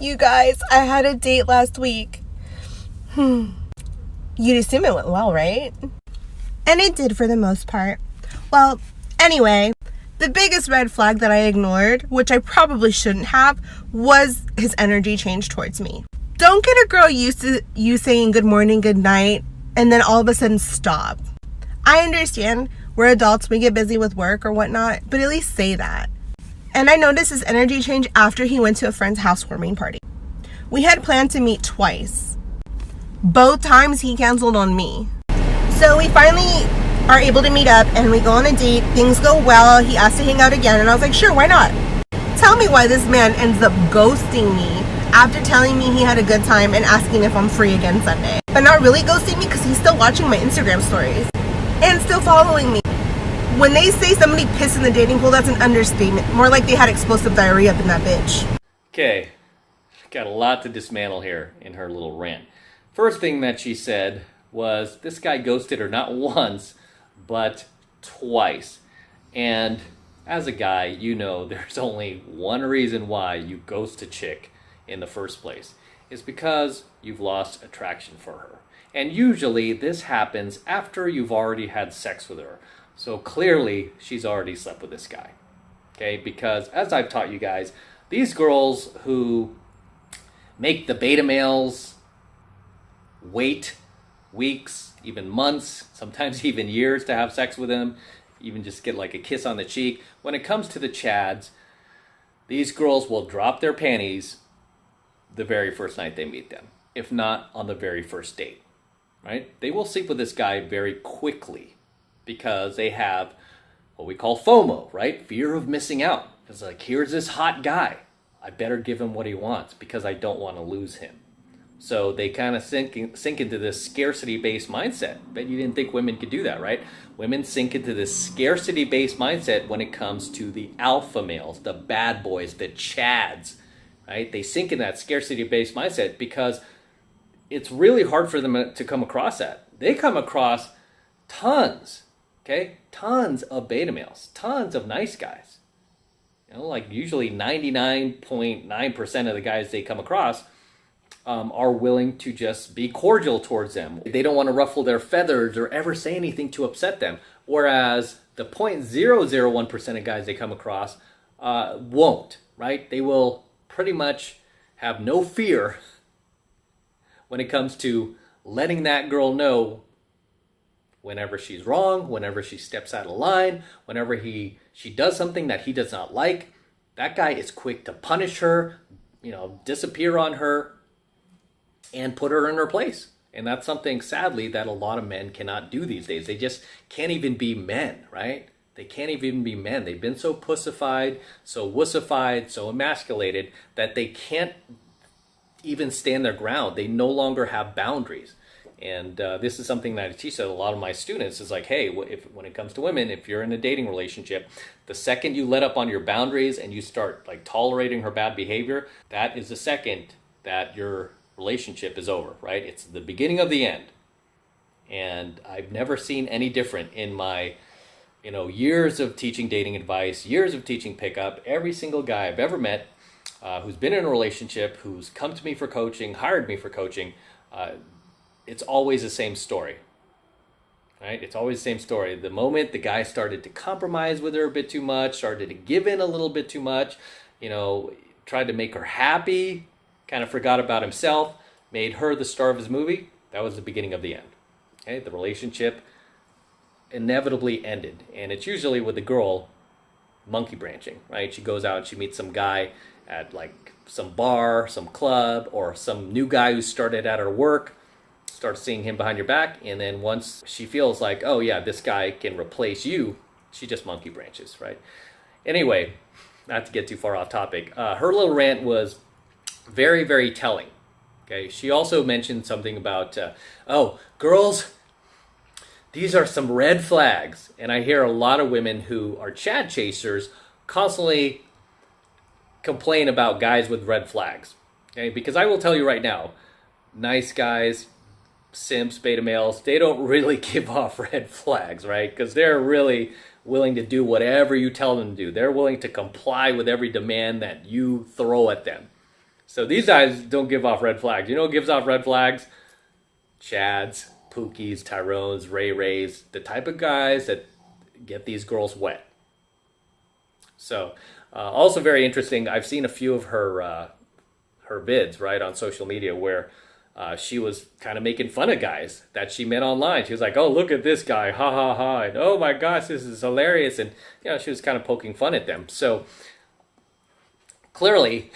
You guys, I had a date last week. You'd assume it went well, right? And it did for the most part. Well, anyway, the biggest red flag that I ignored, which I probably shouldn't have, was his energy change towards me. Don't get a girl used to you saying good morning, good night, and then all of a sudden stop. I understand we're adults, we get busy with work or whatnot, but at least say that. And I noticed his energy change after he went to a friend's housewarming party. We had planned to meet twice. Both times he canceled on me. So we finally are able to meet up and we go on a date. Things go well. He asked to hang out again and I was like, sure, why not? Tell me why this man ends up ghosting me after telling me he had a good time and asking if I'm free again Sunday. But not really ghosting me because he's still watching my Instagram stories and still following me. When they say somebody pissed in the dating pool, that's an understatement. More like they had explosive diarrhea up in that bitch. Okay, got a lot to dismantle here in her little rant. First thing that she said was this guy ghosted her not once, but twice. And as a guy, you know there's only one reason why you ghost a chick in the first place. It's because you've lost attraction for her. And usually this happens after you've already had sex with her. So clearly she's already slept with this guy. Okay, because as I've taught you guys, these girls who make the beta males wait weeks, even months, sometimes even years to have sex with them, even just get like a kiss on the cheek. When it comes to the chads, these girls will drop their panties the very first night they meet them, if not on the very first date, right? They will sleep with this guy very quickly because they have what we call FOMO, right? Fear of missing out. It's like, here's this hot guy. I better give him what he wants because I don't want to lose him. So they kind of sink into this scarcity-based mindset. Bet you didn't think women could do that, right? Women sink into this scarcity-based mindset when it comes to the alpha males, the bad boys, the chads, right? They sink in that scarcity-based mindset because it's really hard for them to come across that. They come across tons, okay? Tons of beta males, tons of nice guys. You know, like usually 99.9% of the guys they come across are willing to just be cordial towards them. They don't want to ruffle their feathers or ever say anything to upset them. Whereas the 0.001% of guys they come across won't, right? They will pretty much have no fear when it comes to letting that girl know whenever she's wrong, whenever she steps out of line, whenever she does something that he does not like. That guy is quick to punish her, disappear on her, and put her in her place. And that's something, sadly, that a lot of men cannot do these days. They just can't even be men, right? They can't even be men. They've been so pussified, so wussified, so emasculated that they can't even stand their ground. They no longer have boundaries. And this is something that I teach to a lot of my students is like, hey, when it comes to women, if you're in a dating relationship, the second you let up on your boundaries and you start like tolerating her bad behavior, that is the second that your relationship is over, right? It's the beginning of the end. And I've never seen any different in my, years of teaching dating advice, years of teaching pickup. Every single guy I've ever met who's been in a relationship, who's come to me for coaching, hired me for coaching, it's always the same story, right? It's always the same story. The moment the guy started to compromise with her a bit too much, started to give in a little bit too much, tried to make her happy, kind of forgot about himself, made her the star of his movie, that was the beginning of the end. Okay, the relationship inevitably ended. And it's usually with the girl monkey branching, right? She goes out and she meets some guy at like some bar, some club, or some new guy who started at her work, starts seeing him behind your back, and then once she feels like, oh yeah, this guy can replace you, she just monkey branches, right? Anyway, not to get too far off topic, her little rant was very, very telling. Okay, she also mentioned something about, girls, these are some red flags. And I hear a lot of women who are Chad chasers constantly complain about guys with red flags. Okay, because I will tell you right now, nice guys, simps, beta males, they don't really give off red flags, right? Because they're really willing to do whatever you tell them to do. They're willing to comply with every demand that you throw at them. So these guys don't give off red flags. You know what gives off red flags? Chads, Pookies, Tyrones, Ray Rays, the type of guys that get these girls wet. So, also very interesting. I've seen a few of her vids, right, on social media where she was kind of making fun of guys that she met online. She was like, "Oh, look at this guy, ha ha ha!" And, "Oh my gosh, this is hilarious!" And she was kind of poking fun at them. So clearly,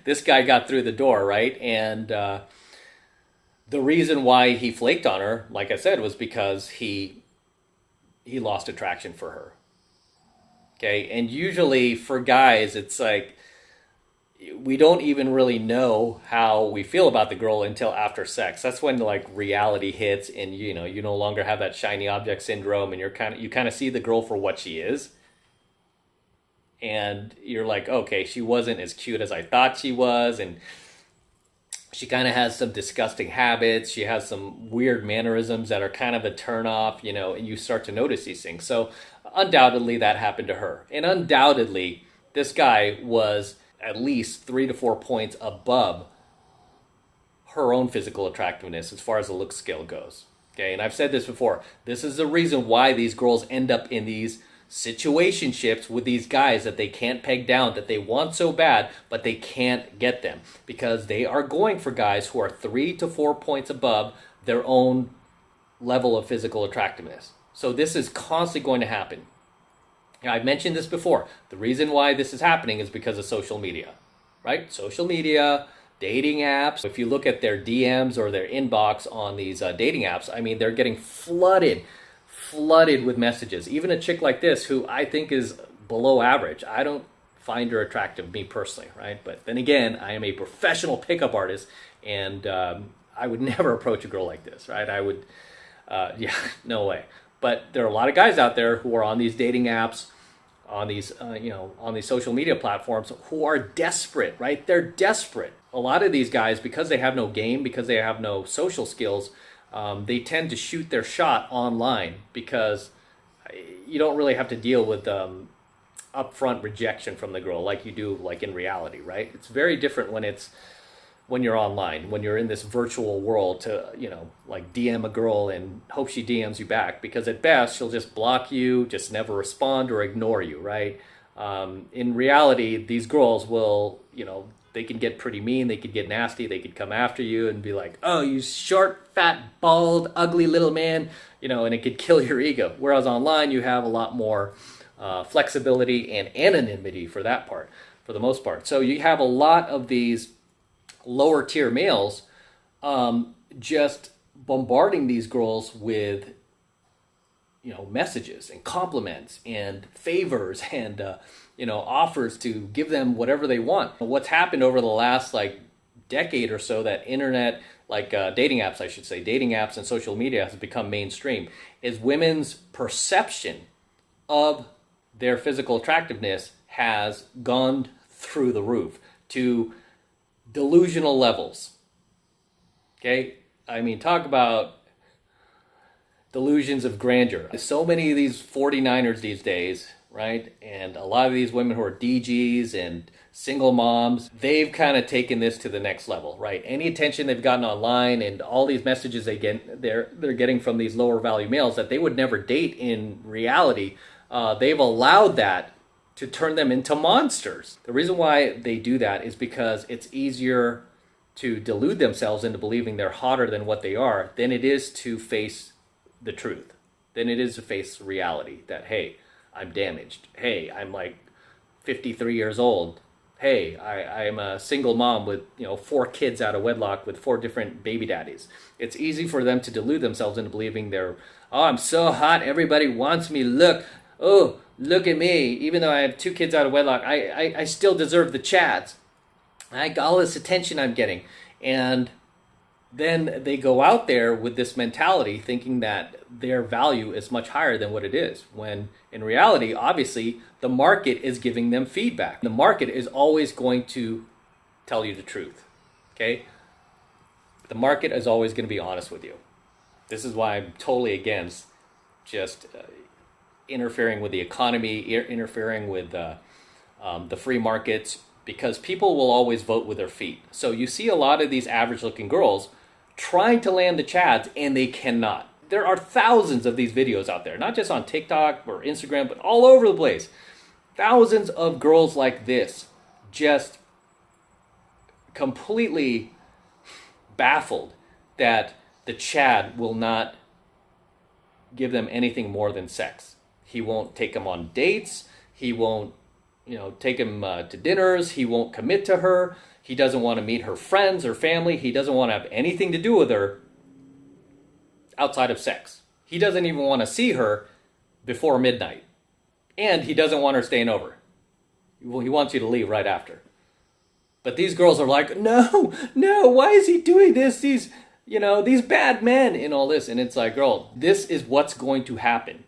this guy got through the door, right? And the reason why he flaked on her, like I said, was because he lost attraction for her. Okay, and usually for guys, it's like we don't even really know how we feel about the girl until after sex. That's when like reality hits, and you no longer have that shiny object syndrome, and you kind of see the girl for what she is, and you're like, okay, she wasn't as cute as I thought she was, and she kind of has some disgusting habits. She has some weird mannerisms that are kind of a turnoff, and you start to notice these things. So undoubtedly that happened to her, and undoubtedly this guy was at least 3 to 4 points above her own physical attractiveness as far as the look scale goes. Okay, and I've said this before. This is the reason why these girls end up in these situationships with these guys that they can't peg down, that they want so bad, but they can't get them. Because they are going for guys who are 3 to 4 points above their own level of physical attractiveness. So this is constantly going to happen. I've mentioned this before. The reason why this is happening is because of social media, right? Social media, dating apps. If you look at their DMs or their inbox on these dating apps, I mean, they're getting flooded with messages. Even a chick like this, who I think is below average. I don't find her attractive, me personally, right? But then again, I am a professional pickup artist, and I would never approach a girl like this, right? I would, no way. But there are a lot of guys out there who are on these dating apps, on these, on these social media platforms, who are desperate, right? They're desperate. A lot of these guys, because they have no game, because they have no social skills, they tend to shoot their shot online because you don't really have to deal with upfront rejection from the girl like you do like in reality, right? It's very different when you're online, when you're in this virtual world to, like DM a girl and hope she DMs you back, because at best she'll just block you, just never respond or ignore you, right? In reality, these girls will, they can get pretty mean, they could get nasty, they could come after you and be like, "Oh, you short, fat, bald, ugly little man," and it could kill your ego. Whereas online, you have a lot more flexibility and anonymity for that part, for the most part. So you have a lot of these lower tier males just bombarding these girls with messages and compliments and favors and offers to give them whatever they want. What's happened over the last decade or so, that internet, dating apps, I should say, dating apps and social media has become mainstream, is women's perception of their physical attractiveness has gone through the roof to delusional levels. Okay? I mean, talk about delusions of grandeur. So many of these 49ers these days, right? And a lot of these women who are DGs and single moms, they've kind of taken this to the next level, right? Any attention they've gotten online and all these messages they're getting from these lower value males that they would never date in reality, they've allowed that to turn them into monsters. The reason why they do that is because it's easier to delude themselves into believing they're hotter than what they are than it is to face the truth, than it is to face reality that, hey, I'm damaged. Hey, I'm 53 years old. Hey, I'm a single mom with 4 kids out of wedlock with 4 different baby daddies. It's easy for them to delude themselves into believing I'm so hot, everybody wants me. Look at me. Even though I have 2 kids out of wedlock, I still deserve the chads. All this attention I'm getting. And then they go out there with this mentality thinking that their value is much higher than what it is, when in reality, obviously, the market is giving them feedback. The market is always going to tell you the truth, okay? The market is always going to be honest with you. This is why I'm totally against just interfering with the economy, interfering with the free markets, because people will always vote with their feet. So you see a lot of these average looking girls trying to land the chads and they cannot. There are thousands of these videos out there, not just on TikTok or Instagram, but all over the place. Thousands of girls like this, just completely baffled that the Chad will not give them anything more than sex. He won't take them on dates. He won't, take them to dinners. He won't commit to her. He doesn't want to meet her friends or family. He doesn't want to have anything to do with her outside of sex. He doesn't even want to see her before midnight. And he doesn't want her staying over. Well, he wants you to leave right after. But these girls are like, no, why is he doing this? These bad men and all this. And it's like, girl, this is what's going to happen.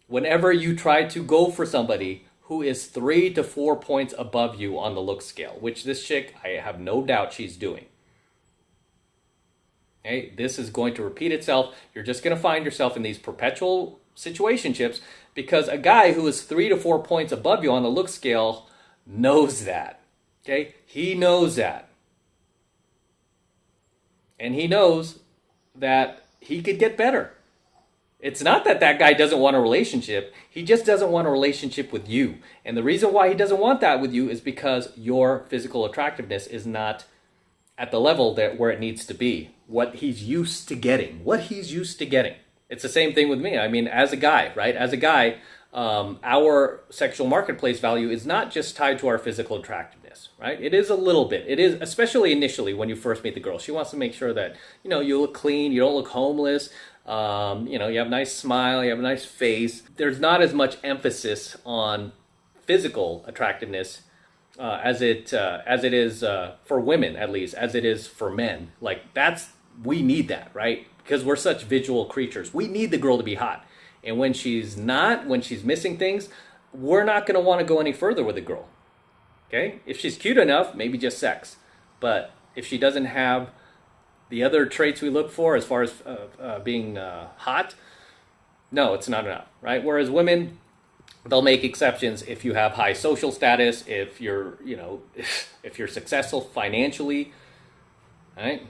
Whenever you try to go for somebody who is 3 to 4 points above you on the look scale, which this chick, I have no doubt she's doing. Okay, this is going to repeat itself. You're just going to find yourself in these perpetual situationships because a guy who is 3 to 4 points above you on the look scale knows that. Okay, he knows that. And he knows that he could get better. It's not that that guy doesn't want a relationship. He just doesn't want a relationship with you. And the reason why he doesn't want that with you is because your physical attractiveness is not at the level where it needs to be. What he's used to getting. It's the same thing with me. I mean, as a guy, right? As a guy, our sexual marketplace value is not just tied to our physical attractiveness, right? It is a little bit. It is, especially initially when you first meet the girl. She wants to make sure that, you look clean, you don't look homeless, you have a nice smile, you have a nice face. There's not as much emphasis on physical attractiveness as it is for women, at least, as it is for men. Like, we need that, right? Because we're such visual creatures. We need the girl to be hot. And when she's missing things, we're not going to want to go any further with the girl. Okay? If she's cute enough, maybe just sex. But if she doesn't have the other traits we look for as far as being hot, no, it's not enough, right? Whereas women, they'll make exceptions if you have high social status, if you're successful financially, right?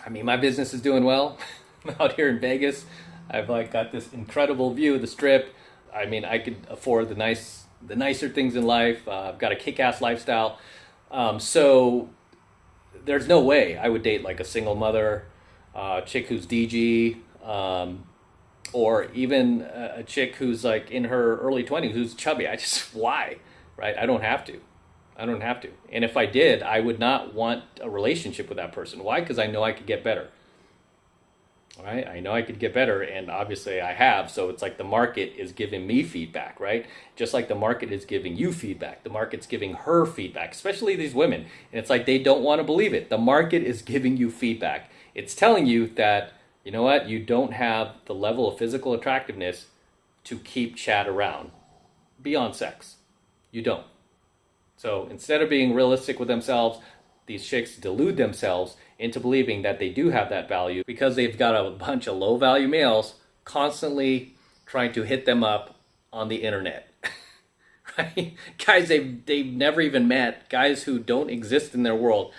I mean, my business is doing well. I'm out here in Vegas. I've got this incredible view of the Strip. I mean, I could afford the nicer things in life. I've got a kick-ass lifestyle. So there's no way I would date like a single mother, chick who's DG, or even a chick who's like in her early 20s who's chubby. Why? Right? I don't have to. And if I did, I would not want a relationship with that person. Why? Because I know I could get better. All right? I know I could get better, and obviously I have. So it's like the market is giving me feedback, right? Just like the market is giving you feedback. The market's giving her feedback, especially these women. And it's like they don't want to believe it. The market is giving you feedback. It's telling you that, you know what? You don't have the level of physical attractiveness to keep Chad around beyond sex. You don't. So instead of being realistic with themselves, these chicks delude themselves into believing that they do have that value because they've got a bunch of low-value males constantly trying to hit them up on the internet. Right? Guys they've never even met, guys who don't exist in their world.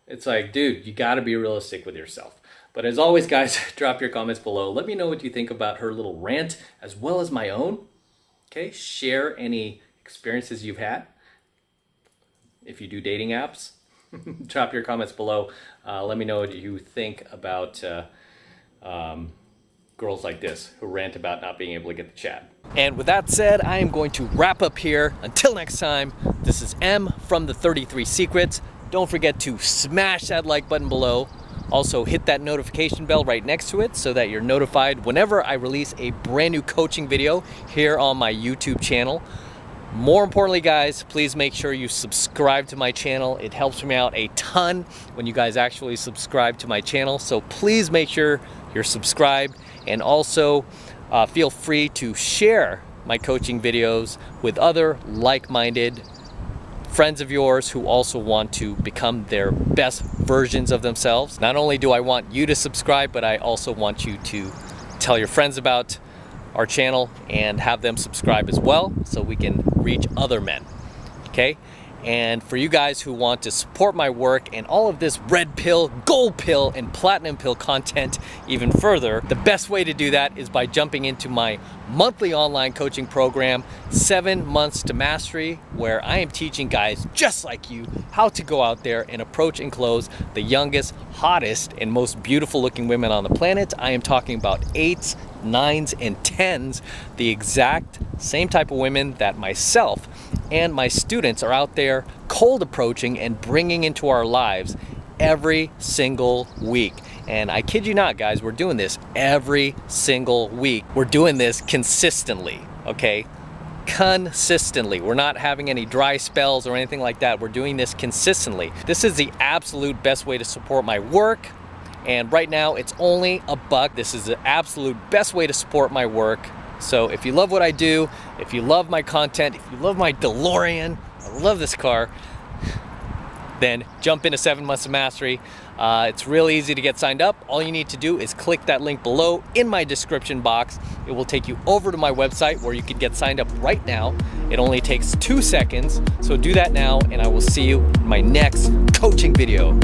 It's like, dude, you got to be realistic with yourself. But as always, guys, drop your comments below. Let me know what you think about her little rant as well as my own. Okay, share any experiences you've had. If you do dating apps, drop your comments below. Let me know what you think about girls like this who rant about not being able to get the Chad. And with that said, I am going to wrap up here. Until next time, this is M from the 33 Secrets. Don't forget to smash that like button below. Also, hit that notification bell right next to it so that you're notified whenever I release a brand new coaching video here on my YouTube channel. More importantly, guys, please make sure you subscribe to my channel. It helps me out a ton when you guys actually subscribe to my channel. So please make sure you're subscribed, and also feel free to share my coaching videos with other like-minded friends of yours who also want to become their best versions of themselves. Not only do I want you to subscribe, but I also want you to tell your friends about our channel and have them subscribe as well so we can reach other men. Okay? And for you guys who want to support my work and all of this red pill, gold pill, and platinum pill content even further, the best way to do that is by jumping into my monthly online coaching program, 7 Months to Mastery, where I am teaching guys just like you how to go out there and approach and close the youngest, hottest, and most beautiful looking women on the planet. I am talking about 8s, 9s, and 10s, the exact same type of women that myself and my students are out there cold approaching and bringing into our lives every single week. And I kid you not, guys, we're doing this every single week. We're doing this consistently, okay? Consistently. We're not having any dry spells or anything like that. We're doing this consistently. This is the absolute best way to support my work. And right now it's only $1. This is the absolute best way to support my work. So if you love what I do, if you love my content, if you love my DeLorean, I love this car, then jump into 7 Months of Mastery. It's real easy to get signed up. All you need to do is click that link below in my description box. It will take you over to my website where you can get signed up right now. It only takes 2 seconds. So do that now, and I will see you in my next coaching video.